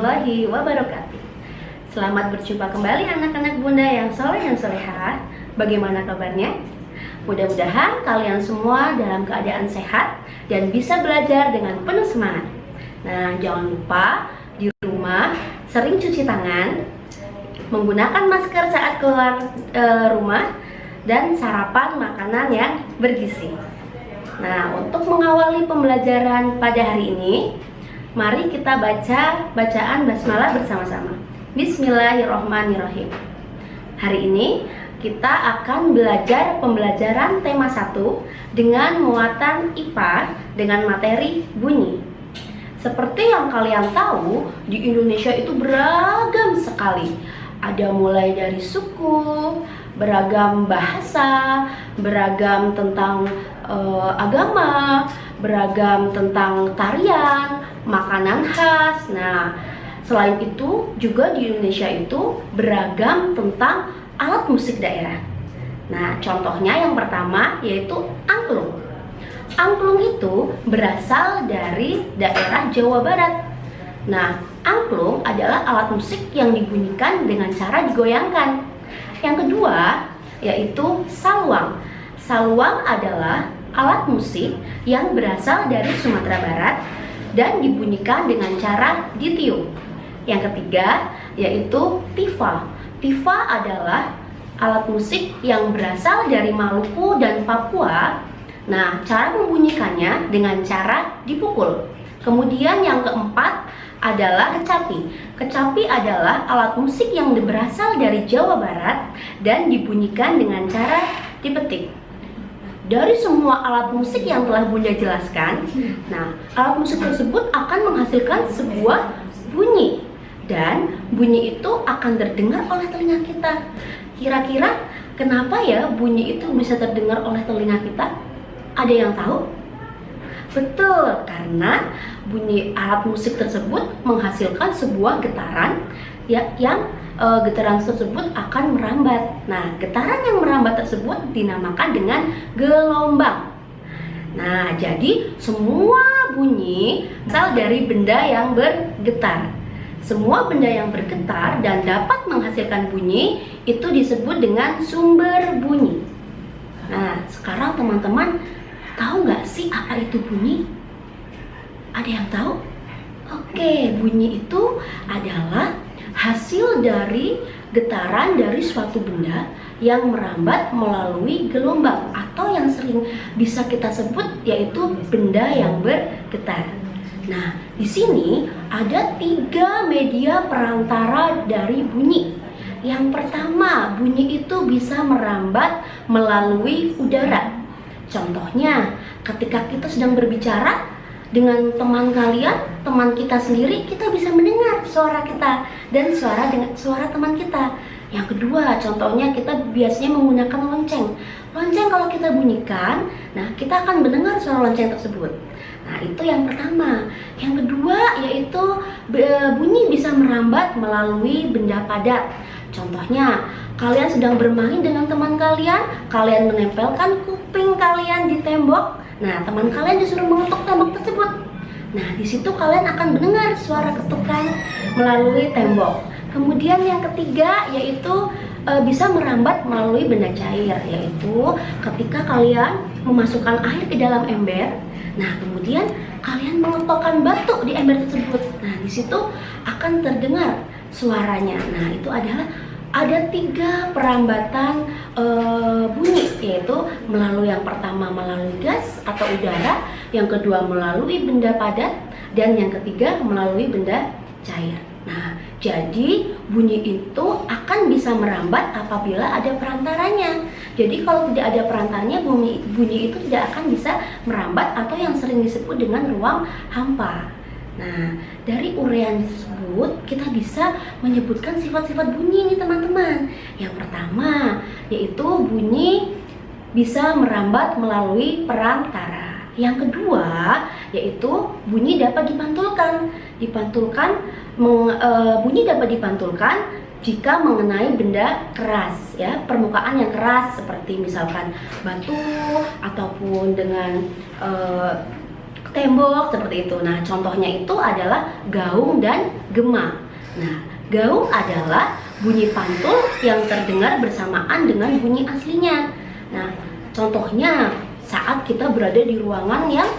warahmatullahi wabarakatuh. Selamat berjumpa kembali anak-anak bunda yang soleh dan solehah. Bagaimana kabarnya? Mudah-mudahan kalian semua dalam keadaan sehat dan bisa belajar dengan penuh semangat. Nah, jangan lupa di rumah sering cuci tangan, menggunakan masker saat keluar rumah, dan sarapan makanan yang bergizi. Nah, untuk mengawali pembelajaran pada hari ini, mari kita baca bacaan basmalah bersama-sama. Bismillahirrohmanirrohim. Hari ini kita akan belajar pembelajaran tema 1 dengan muatan IPA dengan materi bunyi. Seperti yang kalian tahu, di Indonesia itu beragam sekali. Ada mulai dari suku, beragam bahasa, beragam tentang agama, beragam tentang tarian, makanan khas. Nah, selain itu juga di Indonesia itu beragam tentang alat musik daerah. Nah, contohnya yang pertama yaitu angklung. Angklung itu berasal dari daerah Jawa Barat. Nah, angklung adalah alat musik yang dibunyikan dengan cara digoyangkan. Yang kedua yaitu saluang. Saluang adalah alat musik yang berasal dari Sumatera Barat dan dibunyikan dengan cara ditiup. Yang ketiga yaitu tifa. Tifa adalah alat musik yang berasal dari Maluku dan Papua. Nah, cara membunyikannya dengan cara dipukul. Kemudian yang keempat adalah kecapi. Kecapi adalah alat musik yang berasal dari Jawa Barat dan dibunyikan dengan cara dipetik. Dari semua alat musik yang telah Bunda jelaskan, nah, alat musik tersebut akan menghasilkan sebuah bunyi. Dan bunyi itu akan terdengar oleh telinga kita. Kira-kira kenapa ya bunyi itu bisa terdengar oleh telinga kita? Ada yang tahu? Betul, karena bunyi alat musik tersebut menghasilkan sebuah getaran yang getaran tersebut akan merambat. Nah, getaran yang merambat tersebut dinamakan dengan gelombang. Nah, jadi semua bunyi berasal dari benda yang bergetar. Semua benda yang bergetar dan dapat menghasilkan bunyi itu disebut dengan sumber bunyi. Nah, sekarang teman-teman tahu nggak sih apa itu bunyi? Ada yang tahu? Oke, bunyi itu adalah hasil dari getaran dari suatu benda yang merambat melalui gelombang atau yang sering bisa kita sebut yaitu benda yang bergetar. Nah, di sini ada 3 media perantara dari bunyi. Yang pertama, bunyi itu bisa merambat melalui udara. Contohnya, ketika kita sedang berbicara dengan teman kalian, teman kita sendiri, kita bisa mendengar suara kita dan suara teman kita. Yang kedua, contohnya kita biasanya menggunakan lonceng. Lonceng kalau kita bunyikan, nah kita akan mendengar suara lonceng tersebut. Nah, itu yang pertama. Yang kedua yaitu bunyi bisa merambat melalui benda padat. Contohnya, kalian sedang bermain dengan teman kalian, kalian menempelkan kuping kalian di tembok. Nah, teman kalian disuruh mengetuk tembok tersebut. Nah, di situ kalian akan mendengar suara ketukan melalui tembok. Kemudian yang ketiga yaitu bisa merambat melalui benda cair, yaitu ketika kalian memasukkan air ke dalam ember. Nah, kemudian kalian mengetokkan batu di ember tersebut. Nah, di situ akan terdengar suaranya. Nah, itu adalah ada 3 perambatan bunyi, yaitu melalui yang pertama melalui gas atau udara, yang kedua melalui benda padat, dan yang ketiga melalui benda cair. Nah, jadi bunyi itu akan bisa merambat apabila ada perantaranya. Jadi kalau tidak ada perantaranya, bunyi itu tidak akan bisa merambat atau yang sering disebut dengan ruang hampa. Nah, dari uraian tersebut kita bisa menyebutkan sifat-sifat bunyi nih teman-teman. Yang pertama yaitu bunyi bisa merambat melalui perantara. Yang kedua yaitu bunyi dapat dipantulkan. Bunyi dapat dipantulkan jika mengenai benda keras, ya, permukaan yang keras seperti misalkan batu ataupun dengan tembok seperti itu. Nah, contohnya itu adalah gaung dan gema. Nah, gaung adalah bunyi pantul yang terdengar bersamaan dengan bunyi aslinya. Nah, contohnya saat kita berada di ruangan yang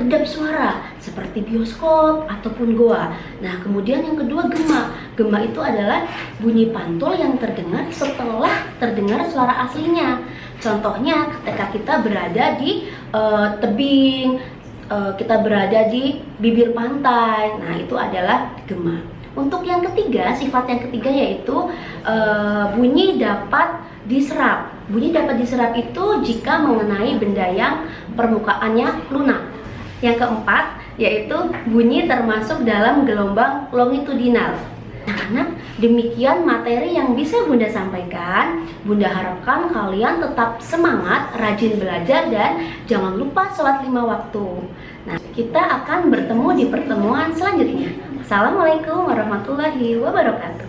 kedap suara seperti bioskop ataupun goa. Nah, kemudian yang kedua gema. Gema itu adalah bunyi pantul yang terdengar setelah terdengar suara aslinya. Contohnya ketika kita berada di tebing, kita berada di bibir pantai. Nah, itu adalah gema. Untuk yang ketiga, sifat yang ketiga yaitu bunyi dapat diserap. Bunyi dapat diserap itu jika mengenai benda yang permukaannya lunak. Yang keempat yaitu bunyi termasuk dalam gelombang longitudinal. Anak-anak, demikian materi yang bisa Bunda sampaikan. Bunda harapkan kalian tetap semangat, rajin belajar, dan jangan lupa sholat 5 waktu. Nah, kita akan bertemu di pertemuan selanjutnya. Assalamualaikum warahmatullahi wabarakatuh.